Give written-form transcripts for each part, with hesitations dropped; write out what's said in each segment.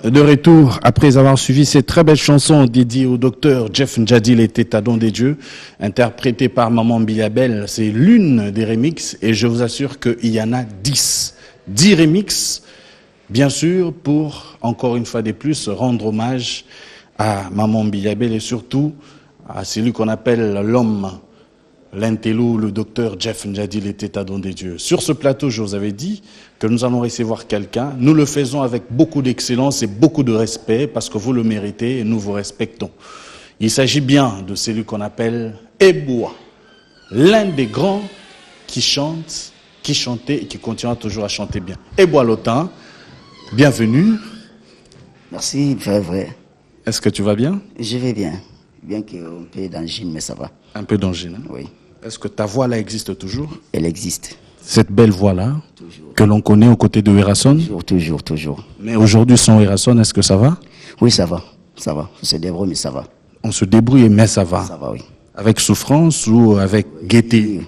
De retour, après avoir suivi cette très belle chanson dédiée au docteur Jeff Ndjadi, les Tétadons des dieux, interprétée par Maman Bilabel. C'est l'une des remixes et je vous assure qu'il y en a 10. 10 remixes, bien sûr, pour, encore une fois de plus, rendre hommage à Maman Bilabel et surtout à celui qu'on appelle l'homme, l'intello, le docteur Jeff Ndjadi, les Tétadons des dieux. Sur ce plateau, je vous avais dit que nous allons recevoir quelqu'un. Nous le faisons avec beaucoup d'excellence et beaucoup de respect parce que vous le méritez et nous vous respectons. Il s'agit bien de celui qu'on appelle Eboa, l'un des grands qui chante, qui chantait et qui continuera toujours à chanter bien. Eboa Lotin, bienvenue. Merci, vrai. Est-ce que tu vas bien? Je vais bien. Bien qu'un peu d'angine, mais ça va. Un peu d'angine, hein? Oui. Est-ce que ta voix là existe toujours? Elle existe. Cette belle voix-là, que l'on connaît aux côtés de Werason? Toujours. Mais aujourd'hui, sans Werason, est-ce que ça va? Oui, ça va. On se débrouille, mais ça va. On se débrouille, mais ça va. Ça va, oui. Avec souffrance ou avec gaieté?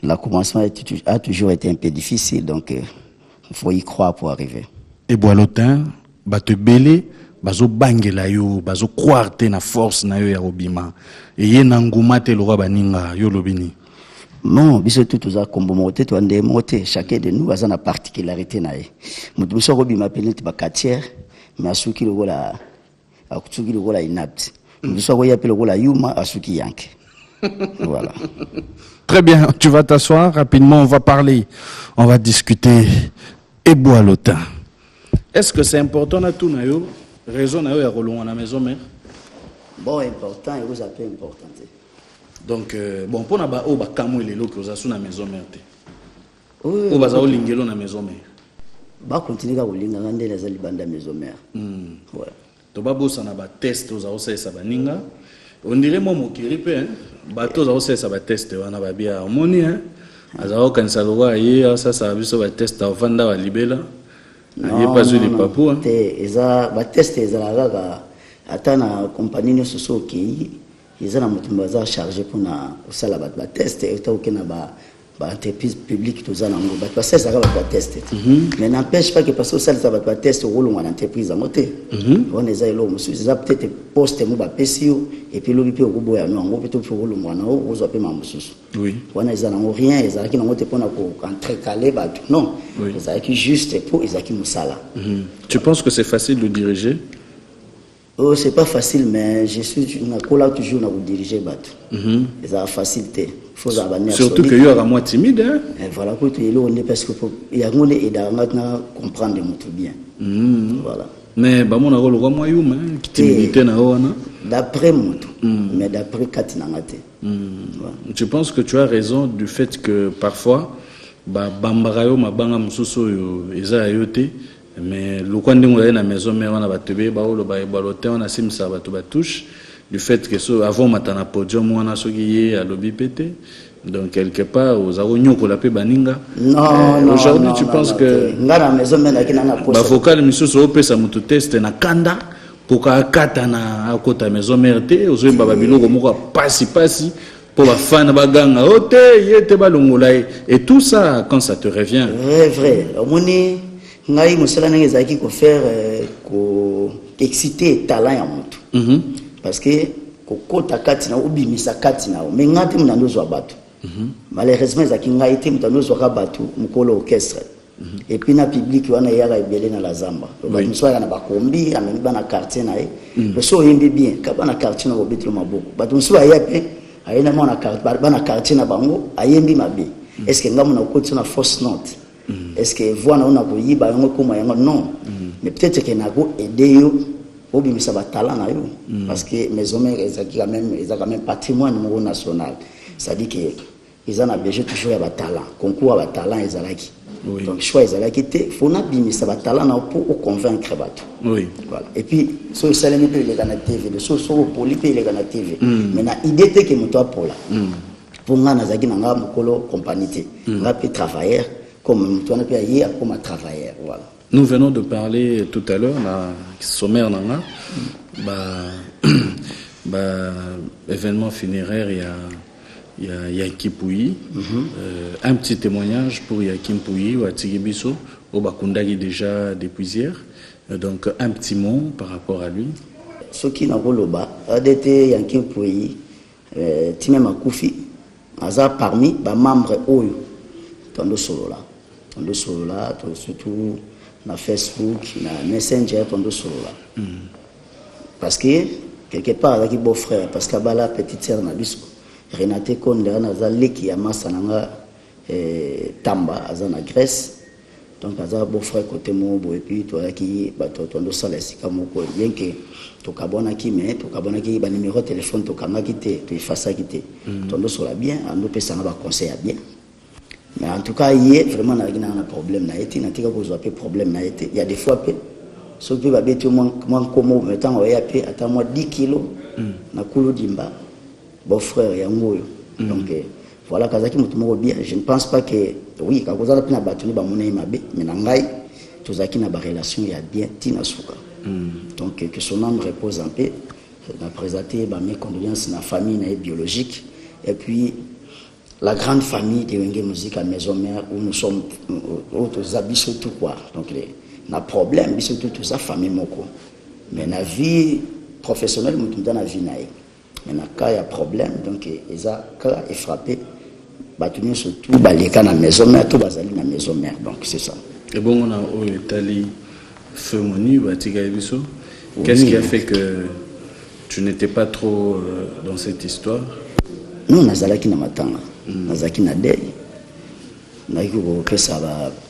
Le commencement a toujours été un peu difficile, donc il faut y croire pour arriver. Et Boilotin, bah te belé, bazo bangela yo, bazo croire te na force na yo ya obima. Et ye nanguma te lora baninga yo lobini. Non, biso tout ça comme moté to ande moté, chacun de nous a sa particularité na ye. Mutu biso robima pelete ba quartier, mais asuki le gola akutuki le gola inapt. Biso ko ya pele gola yuma asuki yank. Voilà. Très bien, tu vas t'asseoir rapidement, on va parler, on va discuter. Eboa Lotin. Est-ce que c'est important à tout na yo? Raison na yo ya kolonga na maison mère? Bon, important et vous appelez important. Donc, bon, pour na o ba kamo lelo que oza na maison mère te. Oui. O baza o lingelo na maison mère. Ba continuer ka kolinga ngande na zali banda maison mère. Ouais. To ba bossa na ba test oza o sa baninga. On dirait moi mokiri pe hein. Ba to oza o sa ba test wana ba bia omoni hein. Azao kanisa lowa ye ça biso ba test avanda wa libela. Aye pas eu les papou hein. Eza ba test ezala kaka ata na compagnie no soso ki ezala mutu baza chargé pour na osala ba test et to ke na ba entreprise publique to zana ngo ba ça ça ba test. Mais n'empêche pas que parce que ça ba test au long en entreprise à moté. On est là monsieur ça peut-être poste mo ba pesio et puis lobi pe ko boya no ngo peut to long wana o zo pe ma mususu. Oui. On est là ngo rien ezala ki ngo te pona ko entrecalé ba non. Ezala ki juste pour ezala ki musala. Tu penses que c'est facile de diriger? Oh, c'est pas facile, mais je suis toujours à diriger bateau. C'est la facilité. Surtout que yo moi timide hein. Et voilà pour tu est parce que il y a un et maintenant comprendre tout bien. Voilà. Mais ba mon rôle moi yuma qui timidité na wana. D'après moi mais d'après Katina ngate. Je pense que tu as raison du fait que parfois ba bambara yo mabanga mususu yo eza yote. Mais le coin de la maison, mais on a battu, on a simsa battu touche du fait que avant matana podium on a sogué à l'obipété. Donc quelque part aux aronnions qu'on l'appelle baninga. Non. Aujourd'hui tu penses que la maison mais la kina na ba vocal monsieur so pesa mutu test na kanda pour ka kata na akota maison merte ozo baba biloko moko pasi pour la fan baganga ote yete balongola et tout ça quand ça te revient. Vrai. Omoni ngai musala nanga ezaki ko faire ko exciter talent ya mutu parce que ko kota katina ubimisa katina mais ngati munando zwa batu malheureusement ezaki ngai te munando zwa batu mukolo orchestre et puis na public wana yaka ebele na la zamba ba musala na bakombi amengi bana quartier na le so yembi bien ka bana quartier na obetlo maboko batu musala yape ayena mona quartier bana quartier na bango ayembi mabe est-ce que ngamu na koti na force note. Est-ce que voilà on a voulu bah non mais peut-être que nago aider yo obi ça va talent na yo parce que mes hommes ils ont quand même patrimoine national ça dit que ils en a besoin toujours à talent concours à talent ils alaki donc choix ils alaki te faut na bimi ça va talent na pour convaincre bato voilà et puis so ça les mettre les gana TV le so poli les gana TV mais na idée te que moto pour là pour ngana zaki na nga mukolo compagnie nga peut travailler comme tu en as payé comme un travailleur voilà. Nous venons de parler tout à l'heure la sommaire nanga événement funéraire il y a Yakim Pouyi. Un petit témoignage pour Yakim Pouyi ou Atigibiso, au Bakundagi déjà depuis hier. Donc un petit mot par rapport à lui. Ce qui n'a pas loba, ADT Yakim Pouyi, Timé Makoufi, Azar parmi les membres Oyo, Tondo Solo là, surtout na Facebook, na Messenger, Tondo Solo là. Parce que quelque part, il y a beau frère, parce que la petite sœur na biso, Renate Konde, Nazali qui a Massananga Tamba, Azana Grèce. Donc, il y a beau frère côté Mobo, et puis tu as qui Tondo Sala, bien que tu as qui, mais tu as numéro de téléphone, tu as quitté, tu effaces ça quitté. Tondo Sala bien, on peut s'en avoir conseil bien. Mais en tout cas, il y a vraiment un problème, il y a un problème, il y a des fois, ce qui va être moins comme maintenant, il y a moins 10 kilos, na Koulou Dimba, beau frère, il y a un donc, voilà, Kazaki Moutoumoro bien. Je ne pense pas que, oui, quand vous avez battu, mais Nangai, tous qui na relation, il y a bien Tina Souka. Donc, que son âme repose en paix. On a présenté mes condoléances à la famille biologique. Et puis, la grande famille de Wenge Musique à Maison Mère, où nous sommes, autres habits surtout quoi. Donc, le problème, surtout toute sa famille, mais la vie professionnelle, nous sommes dans la vie. Mais quand il y a problème, donc, ils ont frappé. Batuni surtout les cas na maison mère tout bazali na maison mère donc c'est ça. Et bon on a Tali Femoni Batika Ebiso. Qu'est-ce qui a fait que tu n'étais pas trop dans cette histoire? Nous nazalaki na matanga, nazaki na deuil. Naiki ko ça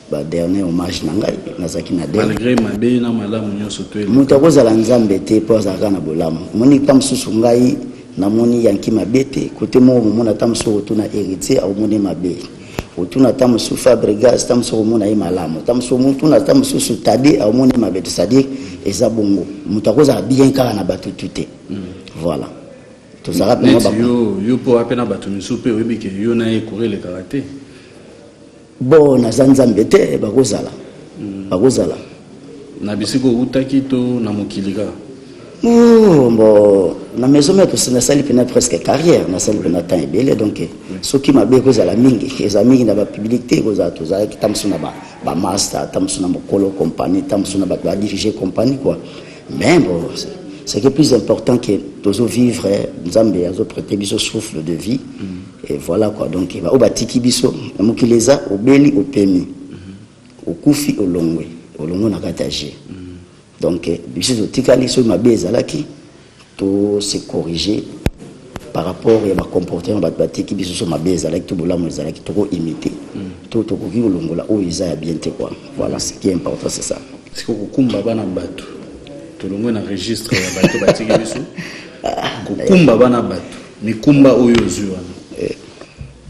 ba dernier hommage na ngai, nazaki na deuil. Malgré mabe na malamu nyoso to. Muta ko zala nzambe te po za kana bolamu. Moni kam susu ngai namoni yanki mabete côté mo mona tamso otuna héritier au moni mabe otuna tamso Fabregas tamso mona imalamu tamso mutuna tamso sutade au moni mabete c'est-à-dire eza bongo mutakoza bien kala na batu tuté voilà to zara pe ba yo po apena batu misupe webike yo na ekore le karaté bon na zanzambe te bakozala na bisiko utaki to na mokilika. Oh, bon, la maison mère, c'est une salle presque carrière, une salle de temps et donc, ce qui m'a bien causé la mingi, les amis dans la publicité, vous avez tous qui t'ont sonné ba master, t'ont sonné ma colo compagnie, t'ont sonné ba diriger compagnie quoi. Mais bon, c'est que plus important que tous vivre, nous avons prêté biso souffle de vie et voilà quoi. Donc, il va au batiki biso, mukileza au beli au pemi, au kufi au longwe na kataje. Donc, je suis ma bezalaki to se corriger par rapport à ma comportement batbati qui biso ma bezalaki to bola mozalaki to imiter to ko ki longola o isa bien te quoi. Voilà ce qui est important c'est ça. Est-ce que kukumba bana batu to longo na registre ya batu batiki biso kukumba bana batu mikumba oyo zuwa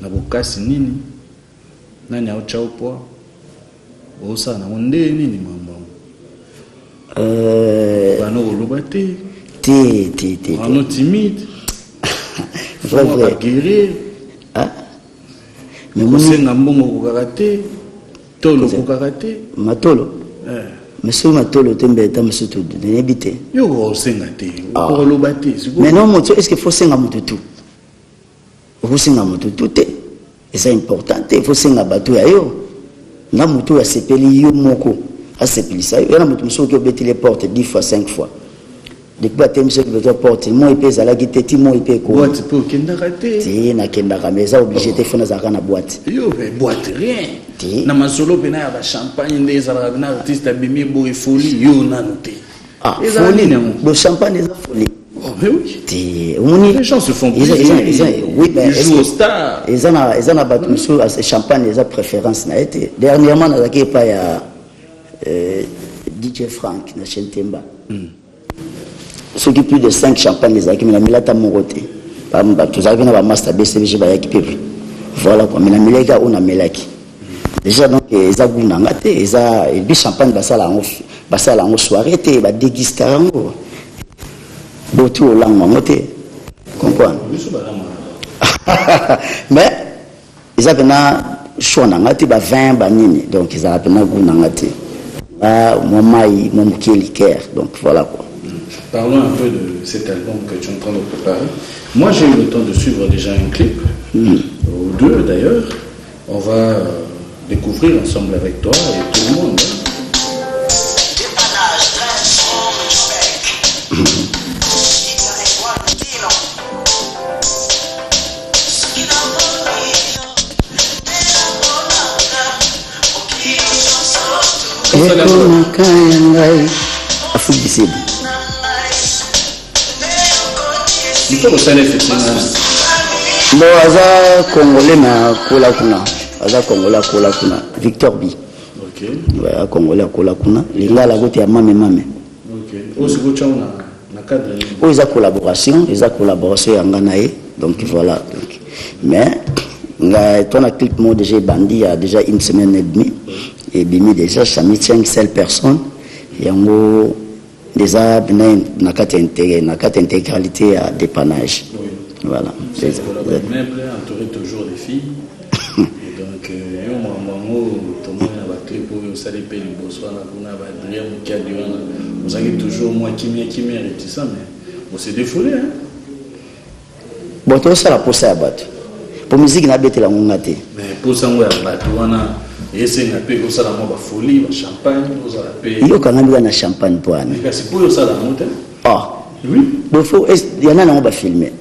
na bokasi nini nani au chaupo osa na monde nini mambo bano olobate T. bano timide vrai guérir mais moi c'est ngambongo ko karaté tolo ko karaté matolo mais so matolo tembe ta msutu de nebité yo ko senga te ko olobate mais non moto est-ce qu'il faut senga mututu faut senga mututu te et c'est important il faut senga batu ya yo na mutu ya sepeli yo moko a sepeli ça yo na mutu mso ko beti les portes 10 fois 5 fois. Depuis que je suis porte, moi je suis la guitare, moi je suis boîte pour kenda raté. Si na kenda kameza obligé de faire ça na boîte. Yo boîte rien. Na masolo pena ya ba champagne ndeza la na artiste abimi boy folie yo na noté. Ah folie le champagne est folie. Oh mais oui. Les gens se font plaisir. Oui mais ils ont battu monsieur à champagne les préférence na été. Dernièrement na qui pas ya DJ Frank na Chentemba. Ceux qui plus de 5 champagnes les acquis, mais la milata moroté. Par exemple, tous les gens master BCBG va équiper. Voilà quoi, mais la milaka on a milaki. Déjà donc ils a gounangate, ils a du champagne basala en soirée, te ba déguster en botu au lang mamoté. Comprendre? Mais ils a bena choix nangate ba 20 ba nini. Donc ils a bena gounangate. Ah mon maï, mon liqueur. Donc voilà quoi. Parlons un peu de cet album que tu es en train de préparer. Moi, j'ai eu le temps de suivre déjà un clip ou deux d'ailleurs. On va découvrir ensemble avec toi et tout le monde. Bon, aza congolais na kola kuna, aza congolais kola kuna, Victor B. Ok. Ouais, congolais kola kuna, linga la gote ya mame. Ok. Aussi go tchauna na cadre. Oh, ils ont collaboration ya nganae, donc voilà. Mais ton clip moi déjà bandi il y a déjà une semaine et demie et bimi déjà ça mis 5 personnes yango déjà na carte intégralité à dépannage. Oui. Voilà. C'est même entouré toujours des filles. Et donc yo maman tout le monde a clip pour ça les pays Botswana kuna ba Adrien Mukadiwana. Vous avez toujours moi qui et tout ça mais on s'est défoulé hein. Bon tout ça la pour ça battre. Pour musique na bête la ngate. Mais pour ça on va battre wana essayer na paix ça la ba folie, ba champagne, ça la paix. Yo kana na champagne pour ana. Mais c'est pour ça la monte. Ah. Oui. Bon faut il y en a on va filmer.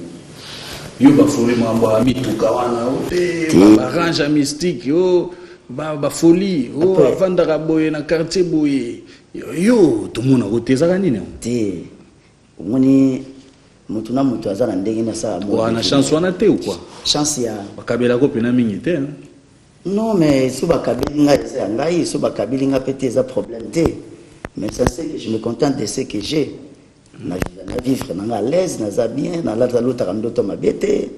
Yo ba folie mambo amituka wana ote ba range mystique yo ba folie o avanda boye na quartier boye yo tout monde otezaka nini te omoni mutu na mutu azana ndenge na sa mo wana chance wana te ou quoi chance ya bakabela ko pena mingi te non mais so bakabeli nga eza ngai so bakabeli nga peut être problème te mais ça c'est que je me contente de ce que j'ai na vivre à l'aise na bien na la l'autre ndoto mabete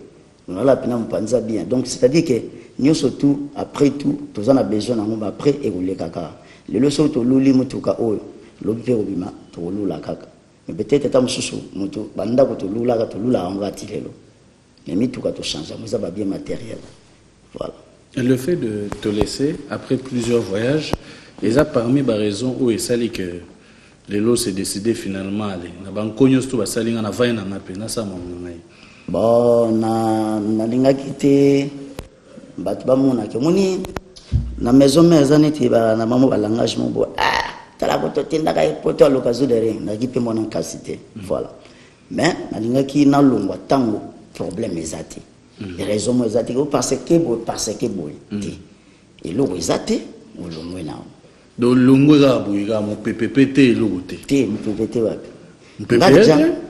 na la pena mpanza bien donc c'est à dire que nous surtout après tout tous on a besoin na après et rouler kaka le leso to luli mutuka oyo lobi pe obima to lula kaka mais peut-être ta mususu mutu banda ko to lula on va tirer lo mais mituka to changer mais ça va bien matériel voilà. Et le fait de te laisser après plusieurs voyages les a parmi ba raison où et sali que les lots s'est décidé finalement aller na bankonyo sto ba salinga na vaina na pena sa mama ngai bon na linga kité bat ba mona ke moni na maison neti ba na mama ba langage mo bo tala ko to tinda ka poto l'occasion de rien na kipe mona kasité voilà mais na linga ki na longwa tango problème ezati les raisons mo ezati ko parce que boy et lo ezati o longwe na do longwe ga buiga mo PPPT lo gote te mo PPT wapi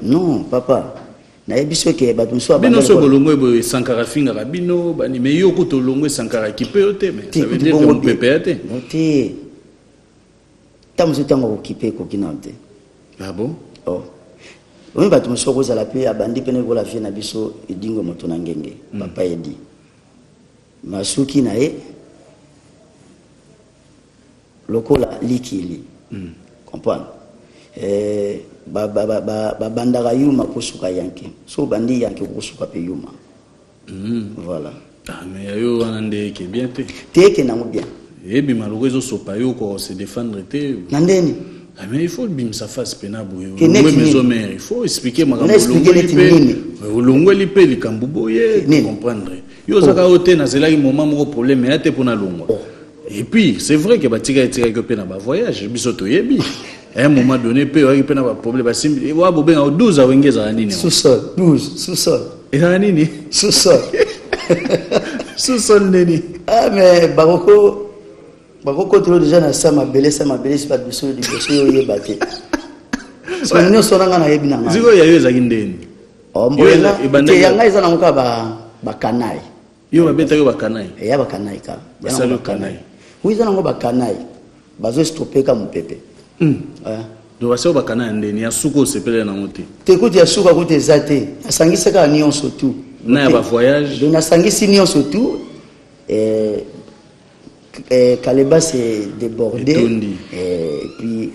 non papa na ebiso ke ba tunso ba bino so bolongwe bo sankara finga ka bino bani me yo ko to longwe sankara ki pe ote mais ça veut dire que mo PPT te tamu so tango okipe ko kinante ah bon oh on va tunso ko za la pe abandi pene ko la vie na biso edingo moto na ngenge papa edi masuki na e lokola likili comprendre bandaka yuma kosuka yanke so bandi yanke kosuka pe yuma voilà mais yo wana ndeke bien te nango bien ebi maloko ezo sopa yo ko se défendre te nandeni mais il faut bim sa face pena boyo maison mère il faut expliquer makambo longoli pe likambo boye comprendre yo zaka ote na zelaki moment moko problème ya te pona longwa et puis c'est vrai que batika que pena ba voyage biso to yebi à un moment donné pe wa pena ba problème ba simbi wa bobenga 12 awengeza nini sous-sol 12 sous-sol et nini sous-sol sous-sol nini ah mais baroko tout déjà na sama belé c'est pas biso di biso yo baté so nyo sonanga na yebi nanga ziko ya yo ezaki ndeni oh mbola te yanga eza na muka ba kanai yo babeta yo ba kanai ya ba kanai ka ya ba kanai oui eza nango ba kanai bazo stopper ka mupepe do wase ba kanai ndeni ya suko sepele na mote te kuti ya suka kuti ezate asangisa ka nion surtout na ba voyage donc asangisi nion surtout Kaleba s'est débordé et puis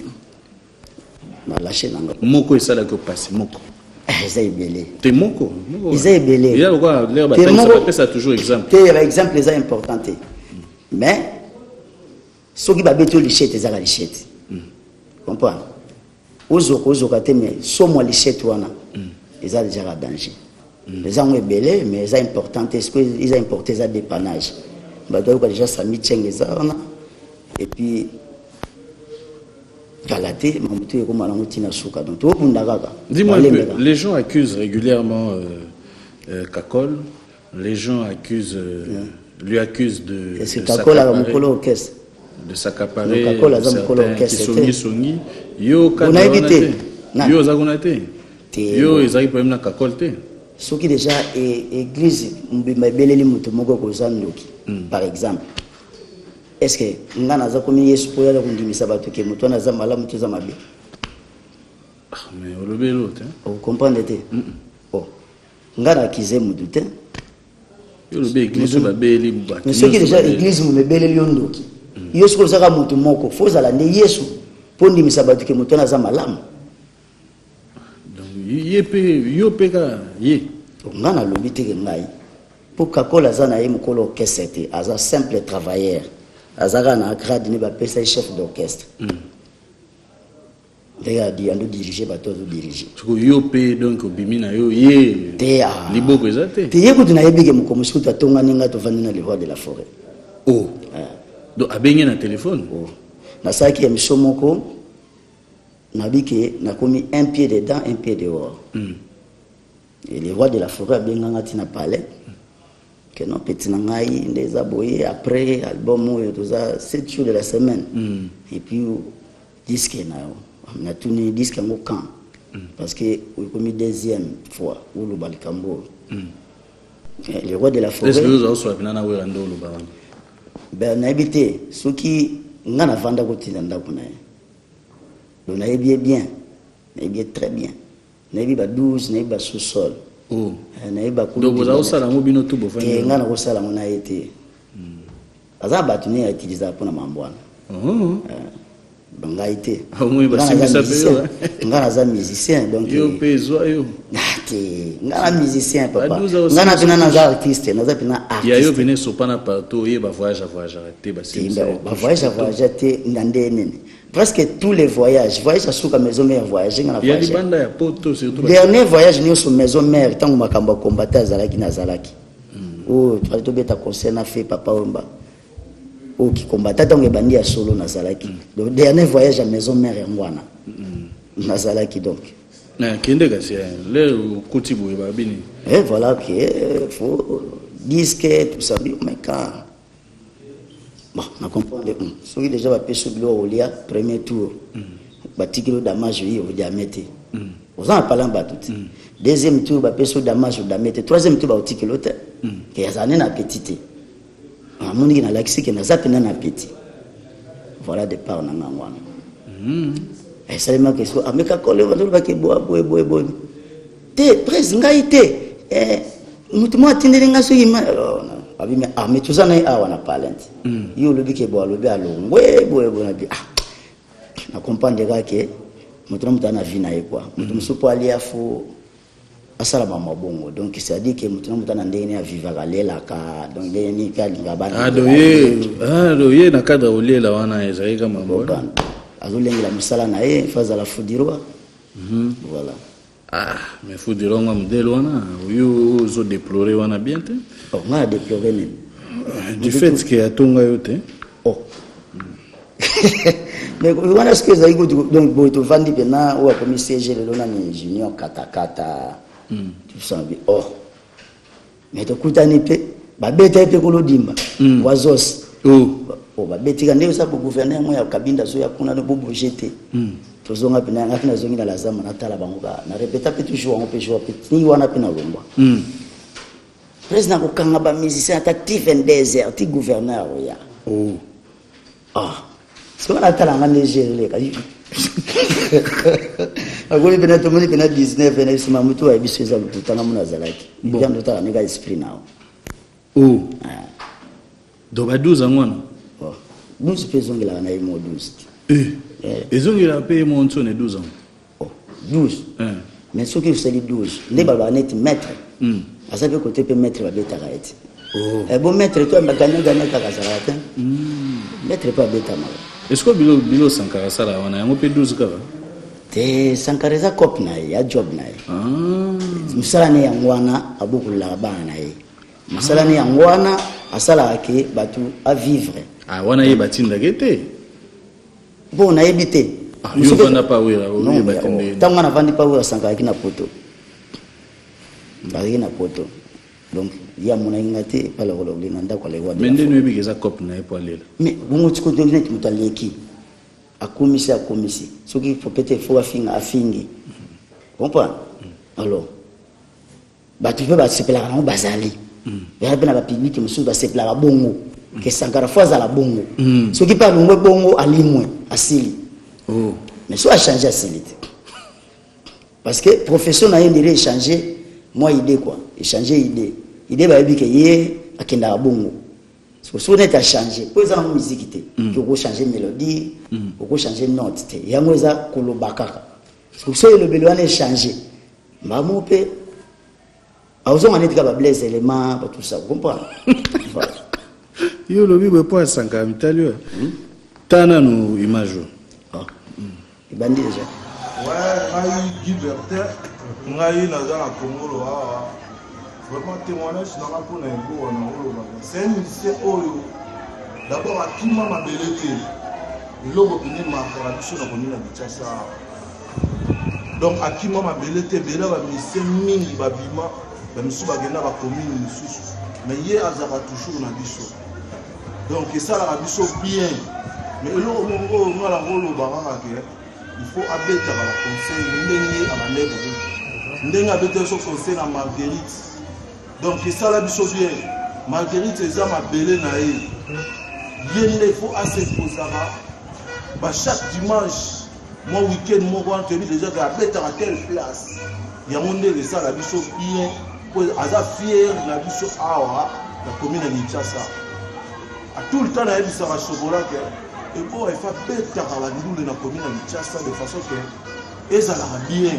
on a lâché l'angle. Moko est ça là que passe moko. Ils ont belé. T'es moko. Ils ont belé. Il y a quoi l'air bataille ça rappelle ça toujours exemple. T'es exemple les important. Mais ceux qui babé tout lichette les ara lichette. Comprends? Ozo kate mais so moi lichette wana. Ils ont déjà danger. Les gens sont belés, mais c'est important. Est-ce qu'ils ont importé ça dépannage? Donc déjà ça mis et puis dis-moi un peu, les gens accusent régulièrement Kakol, les gens accusent, lui accusent de s'accaparer certains qui songi yo kadonate yo zagonate yo ezaki problème na Kakol te. Ce qui déjà est église par exemple. Est-ce que nous avons commis pour aller que nous avons mais vous comprenez? Oh, nous avons accusé nous douter. Mais ce qui déjà église nous belle liondoki. Yo ce que ça ka mutu moko faut ala ne Yesu pour ndimi sabatu ke mutu na za malamu. Donc yo peka ye. Ngana lobi te ngai. Pour Kakola za na ye mukolo kesete as un simple travailleur. Azara na grade ne ba pesa chef d'orchestre. D'ailleurs dit ando diriger bato zo diriger. Yo pe donc obimina yo ye. Liboko ezate. Te ye kutu na yebike mukomusu ta tonga ninga to vandi na le roi de la forêt. Oh. Donc abenye na téléphone. Oh. Na saki ya misomoko na bike na komi un pied dedans un pied dehors. Et le roi de la forêt abenganga tina palais. Que non petit nangai des aboyés après album et tout ça 7 jours de la semaine. Et puis disque na tourné disque en camp. Parce que comme deuxième fois où le Balkambo. Le roi de la forêt. Est-ce que vous avez soit na werando lo ba? Ben na habité ceux qui ngana vanda ko tinda kuna. Donc na bien. Na bien très bien. Na ba 12 na ba sous-sol. Oh. Donc vous avez ça la mobino tout beau. Et ngana ko sala mona été. Aza batuni a utilisé pour na mambwana. Donc a été. Ngana za musicien donc yo pezo yo. Ngana musicien papa. Ngana pina na za artiste, na za pina artiste. Ya yo vene sopana partout, ye ba voyage te ba c'est. Ba voyage te ndande nene. Presque tous les voyages à Souka maison mère voyager ngana voyage. Il y a des bandes à poto surtout. Dernier voyage ni sur maison mère tant makamba combattre zalaki na zalaki. Oh, tu vas te beta concert na fait papa omba. Oh qui combattait tant que bandi à solo na zalaki. Donc dernier voyage à maison mère ngwana. Na zalaki donc. Na kende kasi le kotibu ba bini. Et voilà que faut disque tout ça mais quand bon, on comprend. Ceux qui déjà va pêcher au lia, premier tour. Batikilo damage, oui, au diamètre. Vous en parlez pas tout. Deuxième tour, va pêcher au damage, au diamètre. Troisième tour, va au ticket l'autre. Qui a un appétit. Un monde qui n'a l'accès, qui n'a pas un appétit. Voilà départ, on a un et ça, les question. Ah, mais quand on va que bois. T'es presque ngaïté. Moi, tu n'es pas sûr. Mais tout ça n'est pas un talent. Yo le bique bois le bien long. Ouais, na bi. Na comprendre déjà que mutu na vie na quoi. Mutu so po ali afo asala mama bongo. Donc c'est dire que mutu na ndenge na vivre galela ka donc ndenge ni ka linga bana. Doye na kadra olela wana ezalika mambo. Azolengi la musala na ye faza la fudirwa. Voilà. Ah, mais fudirwa modèle wana yo zo déplorer wana bien te. On a déploré même. Du fait que a tonga yote. Oh. Mais on a ce que ça donc boito vandi pena ou a commis CG le lona ni junior katakata. Tu sens bien. Oh. Mais to kutani pe ba beta pe ko lodimba. Wazos. Oh ba betika ndeo sa pour gouverner moi ya kabinda zo ya kuna no bobo jeté. Tozonga pena ngafina zongi na lazama na tala bango ba. Na répéta pe toujours on peut jouer pe ni wana pena lomba. Président kokanga ba musicien actif en désert ti gouverneur ya. Oh. Ah. Ce qu'on a talent en Nigeria les agoli pena to moni pena 19 ena sima mutu a biso za lutanga mona zalaki. Bien de talent nega esprit nao. Oh. Do ba 12 ans wana. Oh. 12 pesons la na imo 12. Ezongi la paye mon son 12 ans. Oh. 12. Mais ce qui c'est 12. Ne ba net maître. Asa pe côté pe mettre ba beta raeti. Oh. Et bon mettre toi ba gagner kaka salata. Mettre pas beta ma. Est-ce que bilo Sankara sala wana yango pe 12 kava? Te te sankareza cop na ye ya job na ye musala ne yango wana abokolelaka bana na ye musala ne yango wana asalaka ke bato avivre wana ye batindaki te mpo nayebi te ntango nga navandi pa wera asankalaki na poto bazalaki na poto donc ye amonaki nga te pala kolokolinga ndako alekwa mais ndeni oyebi eza cope na ye po alela mais bongo tikoto neti moto aleki akomisi soki peut-être faut afingi comprendre alors bato mpe basepelaka nango bazali yaa mpe na bapublike mosusu basepelaka bongo ke sankara fo azala bongo soki mpe alongwe bongo alimwe asili mais so achange asili te parce que profession na ye ndere échange moi idée quoi échanger idée bayebi ke ye akendaka bongo so neti achange po eza nango miziki te ke okochange mélodie okochange note te yango eza koloba kaka so elobeli wana échange mbamo mpe azonga neti ka bablaise élément batout ça comprendre yo lobi bwe po asanka mitali yo tana no image ibandi déjà ngai liberté ngai naza na kongolo awa vraiment témoignage nanga mpona yango wana olobaka c'est un musicien oyo d'abord akima mabele te eloko pene makaka biso na koni na bichasa donc akima mabele te bela bamisicien mingi babima bamisusu bagenda bacommune mosusu mais ye azalaka toujours na biso donc esalaka biso bien mais eloko moko oyo nga nango olobaka kaka il faut abetaka baconseil ndenge abandeko ndenge abetaka so conseil na Marguerite donc esala biso bien Marguerite eza mabele na ye ye nde faut asimposaka chaque dimanche moi week-end moko wana toyebi déjà ke abetaka telle place yango ndenge esala biso bien po aza fier na biso awa na commune ya Kinshasa a tout le temps nayebisaka chokola ke ebo efa betaka bandule na commune ya Kinshasa de façon que ezalaka bien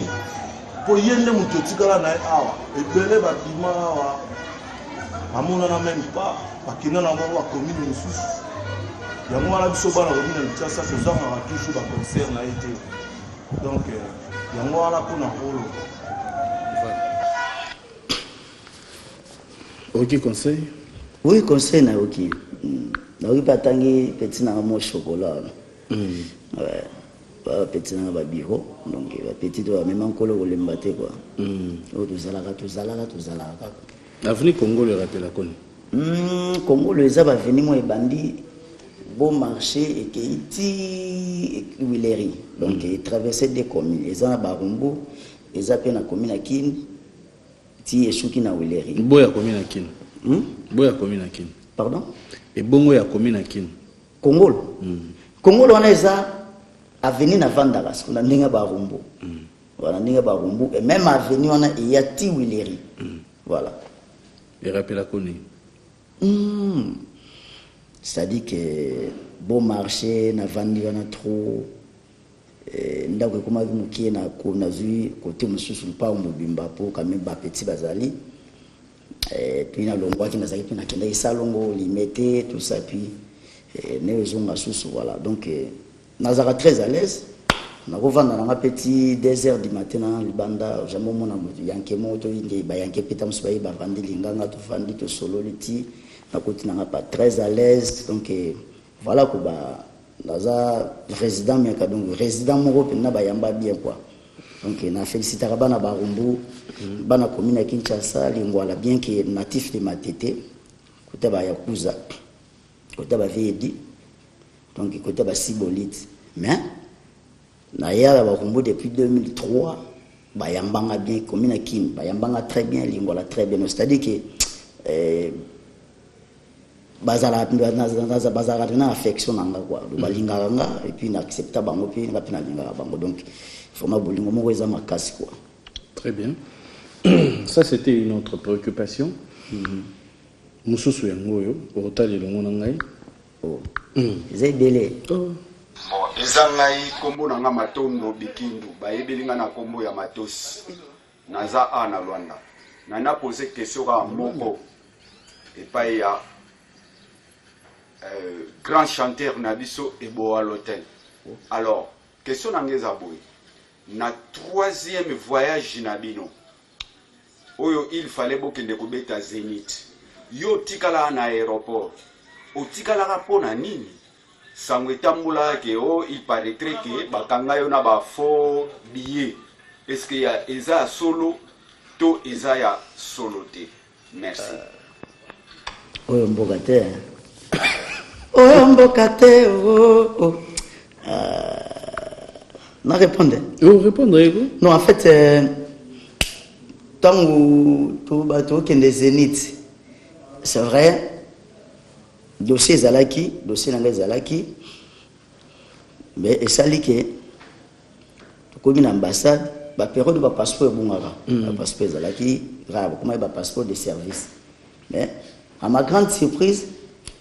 po ye nde moto etikala na ye awa ebele babima awa bamonana même pas bakenda na bango bacommune mosusu yango wana biso bana commune ya Kinshasa tozangaka toujours baconcert na ye te donc yango wana mpona kolo ok conseil oui conseil na yoki naoki mpe atangi peti nanga mo chocolat ouais bapeti nanga babiro donc bapeti to bamema nkolo kolemba te quoi oyo tozalaka kaka aveni kongolo erapela koni kongolo eza baveni mo ebandi beau marché ekei ti Huilerie donc etraverse des communes eza na barumbu eza mpe na commune ya Kini ti eshuki na Huilerie boya commune ya Kini boya commune ya Kini pardon ebongo ya commune ya Kini kongolo kongolo wana eza avenue na vandaka sikuna ndenge barumbu voilà ndenge barumbu et même avenue wana eya ti Huilerie voilà erapela koni c'est-à-dire que bon marché na vandi wana trop ndako ekomaki mokie na zwi kote mosusu mpa mobimba po quand même bapeti bazali puis nalongwaki nazalaki mpe nakendaki salongo limete tout ça puis ne ezonga susu voilà donc nazalaka très à l'aise nakovanda nanga petit 2h du matin na libanda jambo mona moto yanke moko toyinde bayanke peta mosusu baye bavandi linganga tofandi tosololi ti nakoti nanga pas très à l'aise donc voilà koba naza résident miaka donc résident moko mpena bayamba bien quoi donc na félicitaka bana barumbu bana commune ya Kinshasa lingwala bien que natif de Matete kota bayakuza kota bavedi donc kota basibolite mais na ya barumbu depuis 2003 bayambanga bien commune ya Kini bayambanga très bien lingwala très bien c'est-à-dire que bazala na affection nanga quoi balingaka nga et puis na accepta bango puis nga pina lingaka bango donc vraiment bolingo moko eza makasi quoi. Très bien. Ça c'était une autre préoccupation. Mususu yango yo otali longo na ngai. Oh. Zebele. Bon, eza ngai kombo na nga Matondo Bikindu bayebeli nga na kombo ya Matosi. Naza ana Rwanda. Na poser question ka moko epai ya grand chanteur Nabiso Eboa l'hôtel. Alors, question nangeza boy. na troisième voyage na bino oyo il fallait bokende kobeta Zénith yo tikala na aéroport otikala pona nini sango etambola ke o il paraîtrait que bakanga yo na ba faux billet est-ce que ya eza solo to eza ya solo te merci oyo mboka te oyo mboka te oh. Non, répondez. Vous répondrez, vous? Non, en fait, tant que des zéniths, c'est vrai, dossier Zalaki, dossier Nanga Zalaki, mais ça dit que, comme une ambassade, la période de passeport est bon, le passeport Zalaki, grave, comment il y a passeport de service. Mais, à ma grande surprise,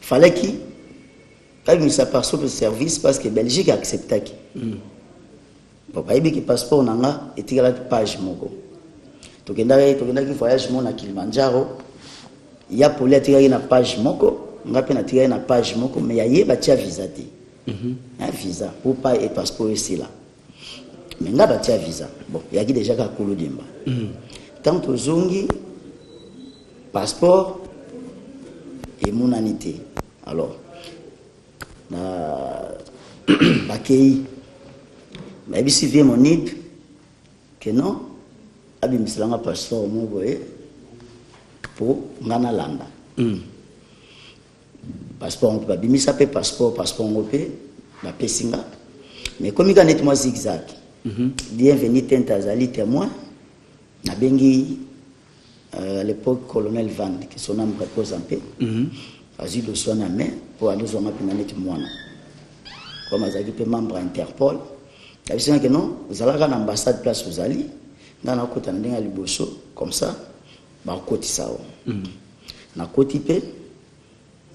il fallait qu'il y ait un passeport de service parce que Belgique a accepté. Papa yebi ki passeport nanga etikala page moko tokenda ki voyage mona Kilimanjaro ya poli atikala na page moko ngape na tikala na page moko mais yaye batia visa te un visa pour pas et passeport ici là mais nga batia visa bon yaki déjà ka kolodimba tant tozongi passeport et monanité alors na bakei mais si vient mon id que non abi mislanga passeport mo boye pour ngana landa passeport on peut bimisa pe passeport on peut ba pesinga mais comme il y a net moi zigzag bienvenue tentazali témoin na bengi à l'époque colonel Van qui son nom repose en paix azui de son main pour aller sur ma net moi comme azaki pe membre Interpol. Il y a que non, vous allez à l'ambassade place vous allez, dans la côte en ligne liboso, comme ça, bah côté ça. Na côté pe,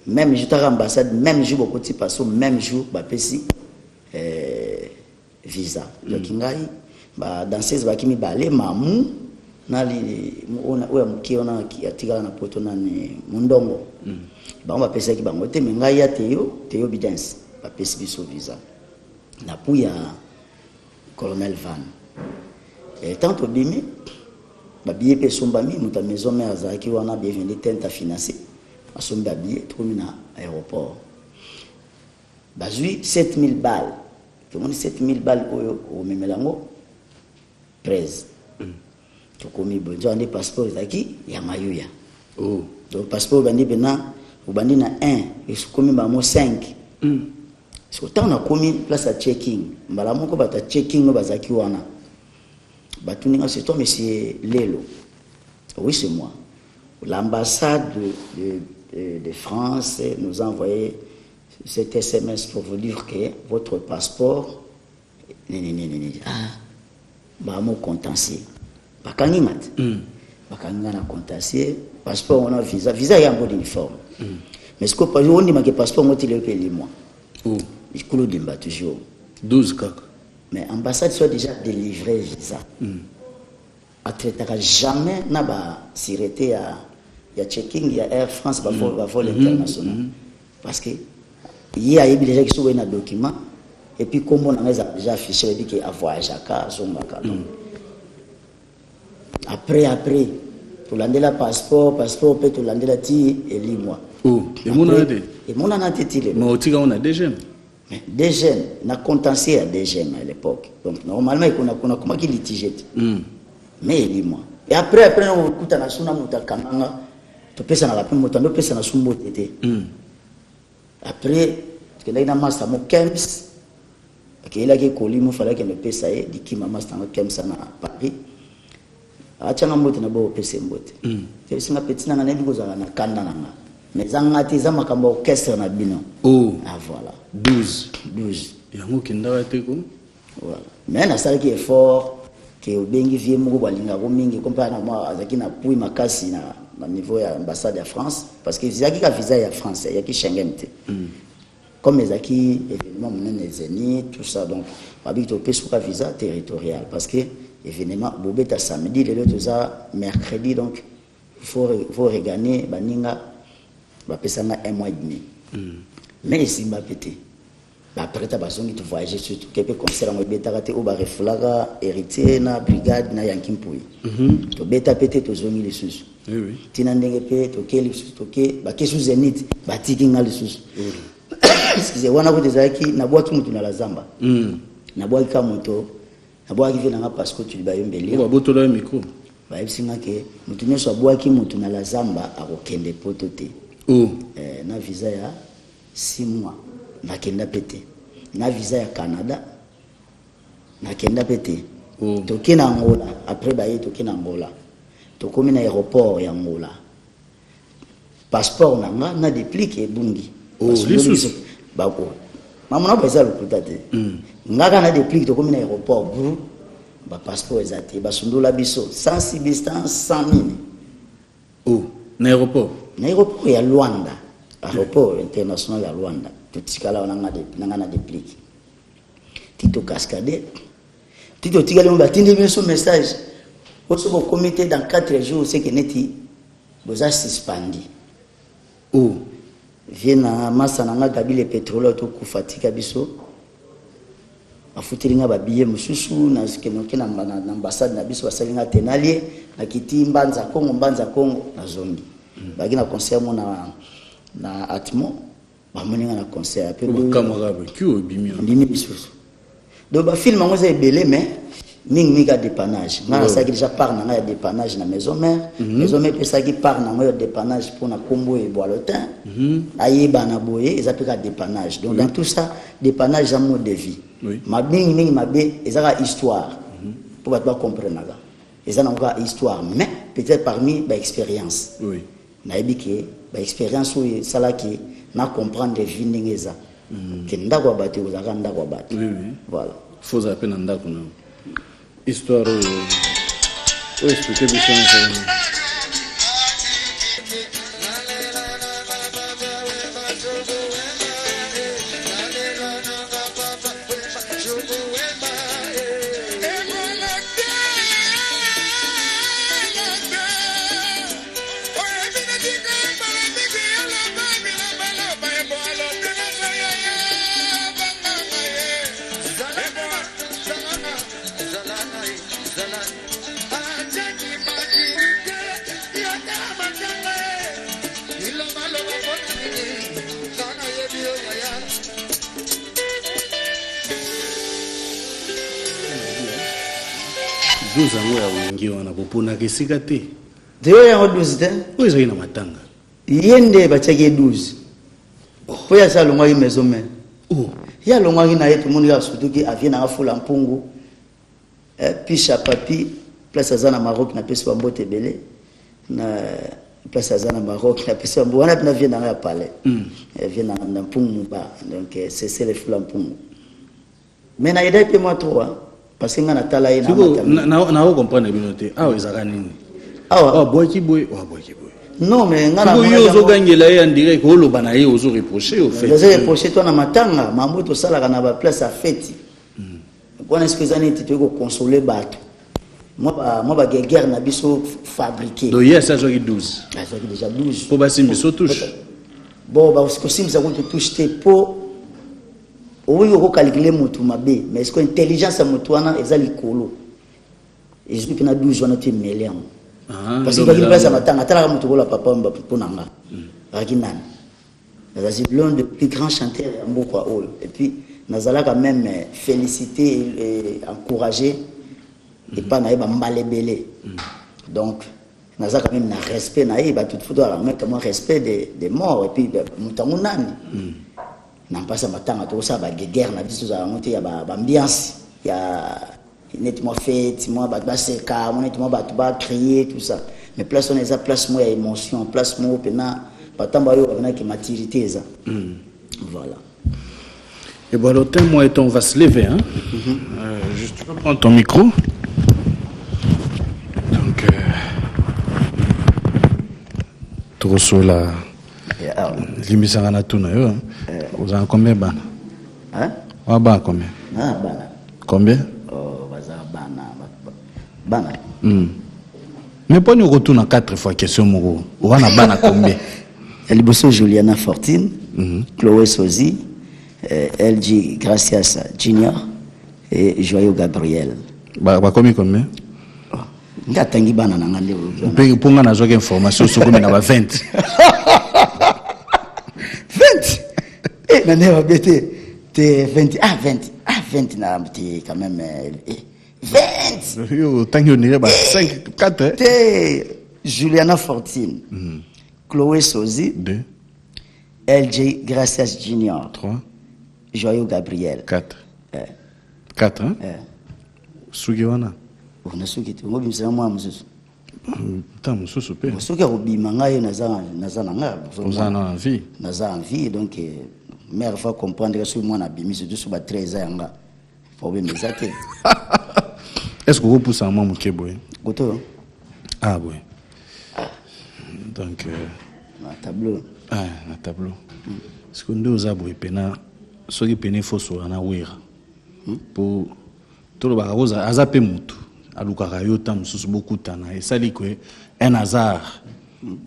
même jour à l'ambassade, même jour au côté passo, même jour bah pesi visa. Donc ingai bah dans ces bah qui mi balé mamu na li on qui on a qui atika na poto na ne mundongo. Bah on va pesi qui bah ngote mais ngai ya teo bidance bah pesi biso visa. Na pouya colonel Van et tant au bimi ba billet pe sombami muta maison mère zaki wana bienvenue tenta financer asomba billet tout na aéroport bazui 7000 balles tout le monde 7000 balles au memelango presse tout komi bonjo ande passeport zaki ya mayuya donc passeport bandi bena ubandi na 1 et komi ba mo 5 so tant on a commis place à checking mbala moko bata checking no bazaki wana batuninga c'est toi monsieur Lelo oui c'est moi l'ambassade de France nous a envoyé cet SMS pour vous dire que votre passeport bah mon contentieux bakangi mat bakangi na contentieux passeport on a visa ya bon uniforme mais ce que pas on dit que passeport on tile payé moi il coule d'imba toujours 12 kaka mais ambassade soit déjà délivré visa attraitera jamais na ba sirete ya checking ya Air France ba vol international parce que il y a déjà qui sont un document et puis comme on a déjà affiché et puis que a voyage à ka zongaka après pour l'andela passeport peut tout l'andela ti et li moi et mon a été mais otika on a déjà des jeunes na contentieux à des jeunes à l'époque donc normalement on a comment qui litige mais il dit moi et après on kuta na suna mutakamanga to pesa na lapin mutando pesa na sumbo tete après que là il a master mo kems que il a que kolimo fallait que me pesa e diki mama master mo kems na Paris achanga mbote na bo pesa mbote que singa petina na nebi kozala na kanda na mais zangati za makambo orchestre na bino voilà 12 yango kindawa teko voilà mais na sala ki effort que obengi vie moko balinga ko mingi comparé na moi azaki na pui makasi na niveau ya ambassade ya France parce que zaki ka visa ya France ya ki Schengen te comme ezaki événement monene Zénith tout ça donc babi to pesu ka visa territorial parce que événement bobeta samedi le tout ça mercredi donc il faut regagner baninga bapesanga 1 mois et demi mais simba pété après tu as voyager surtout quelques concerts en Bétarate au Barefulaga, héritier, na brigade, na Yankimpouy. Tu bêta pété, tu zongi les sous. Oui. Tu n'as pas pété, tu les sous, tu as quelque chose de nid, batiki na les sous. Excusez-moi, on a des amis qui n'a pas qui na la zamba. Na bois qui moto, na bois qui vient na parce que tu lui bayons belé. On va botter le micro. Bah il singa que mutunyo so bois qui mutu na la zamba a okende potote. Na visa ya 6 mois. Nakenda pété. Na visa ya Canada. Nakenda pété. Toki na Angola. Après baye toki na Angola. Tokomi na aéroport ya Angola. Passeport nanga na déplique bungi. Bako. Maman na pesa lokutate. Ngaka na déplique tokomi na aéroport bru. Ba passeport ezate ba sundola biso sans substance sans mine. Na aéroport. Na aéroport ya Luanda. Aéroport international ya Luanda. Tutikala na déplique. Tito cascade. Tito tikala on batindi bien son message. Au comité dans 4 jours c'est que neti boza suspendi. Viena masa na ngabile pétrole to kufatika biso. Afutiringa ba billet mususu na skenoke na ambassade na biso basalinga tenalie na kiti mbanza Kongo na zongi. Bagina concert mo na Atmo. Bamoninga na concert pe camarade qui au bimio ndimi bisusu do ba film ngo za ebele mais mingi ga dépannage ngana ça qui déjà part na dépannage na maison mère pe ça qui part na dépannage pour na kombo et boilotin ayeba na boye ils appellent dépannage donc dans tout ça dépannage en mode de vie ma mingi mabe ezaka histoire pour pas comprendre là ezana nga histoire mais peut-être parmi ba expérience na ebiki ba expérience ou sala qui na comprendre les viningeza que ndako batu uzaka ndako batu voilà faut appeler ndako na histoire o expliquer bien. Douze ans ya wengi wana popona kesika te. Deo ya 12 te. Oyo ezali na matanga. Yende bachaki 12. Po ya sa longwa ki maison mère. Ya longwa ki na yetu moni ya sutuki avie na afula mpungu. Pisha papi place azana Maroc na pesa ba mbote belé. Na place azana Maroc na pesa mbo wana na vie na ya palais. Vie na mpungu ba. Donc c'est le fula mpungu. Mais na ida pe moi trop parce que ngana tala ina na comprendre binote ezaka nini boy non mais ngana yo zo gangela ya direct ko loba na ye ozo reprocher au fait ozo reprocher toi na matanga mambo to sala kana ba place à fête bona est-ce que ça n'était ko consoler bato moi ba guerre na biso fabriquer do yes ça jogi 12 ça jogi déjà 12 po basi biso touche bon ba ce que simza ko touche te po oui, on calcule mutu mabe, mais est-ce que l'intelligence à mutu wana ezali kolo. Et je peux na 12 wana tu mêler. Parce que il passe à matanga, tala mutu ko la papa mba ponanga. Rakinani. C'est l'un des plus grands chanteurs mbokwa ol. Et puis nazala quand même féliciter et encourager et pas na ba mbalebele. Donc nazala quand même na respect na ba tout faut avoir comment respect des morts et puis mutangu nani. Nampasa matanga to ça ba guerre na biso za monter ya ba ambiance ya nettement fait moi ba seka nettement ba crier tout ça mais place on eza place moi ya émotion place moi pena patamba yo na ki maturité ça voilà et bon le temps moi on va se lever hein juste tu peux prendre ton micro donc tu reçois la l'émission na tuna yo vous en combien bana hein ba combien bana combien baza bana mais pas nous retourne 4 fois question moko wana bana combien Liboso Juliana Fortine Chloé Sozi LG Gracias Junior et Joyeux Gabriel. Combien combien? Ngatangi bana na ngande. Pour nga na zoke information sur combien na 20. 20. Eh na ne va bete te 20. Ah 20. Ah 20 na petit quand même 20. Yo tangi on dirait 5 4. Te Juliana Fortine. Chloé Sozi. 2. LG Gracias Junior. 3. Joyeux Gabriel. 4. 4 hein? Sugi wana. On suki te ngobi msema mwa msusu. Ta msusu pe. Suki robima ngai naza nga. Ozana envie. Naza envie donc mère faut comprendre que ce moi na bimi c'est juste ba 13 ans nga. Faut bien me zate. Est-ce que vous poussez à moi mon keboy? Goto. Ah oui. Donc na tableau. Ah, na tableau. Est-ce que nous avons pena soki pene foso na wera. Pour tout le bagazo azape mutu. Alukaka yo tam susu beaucoup tana et ça dit que un hasard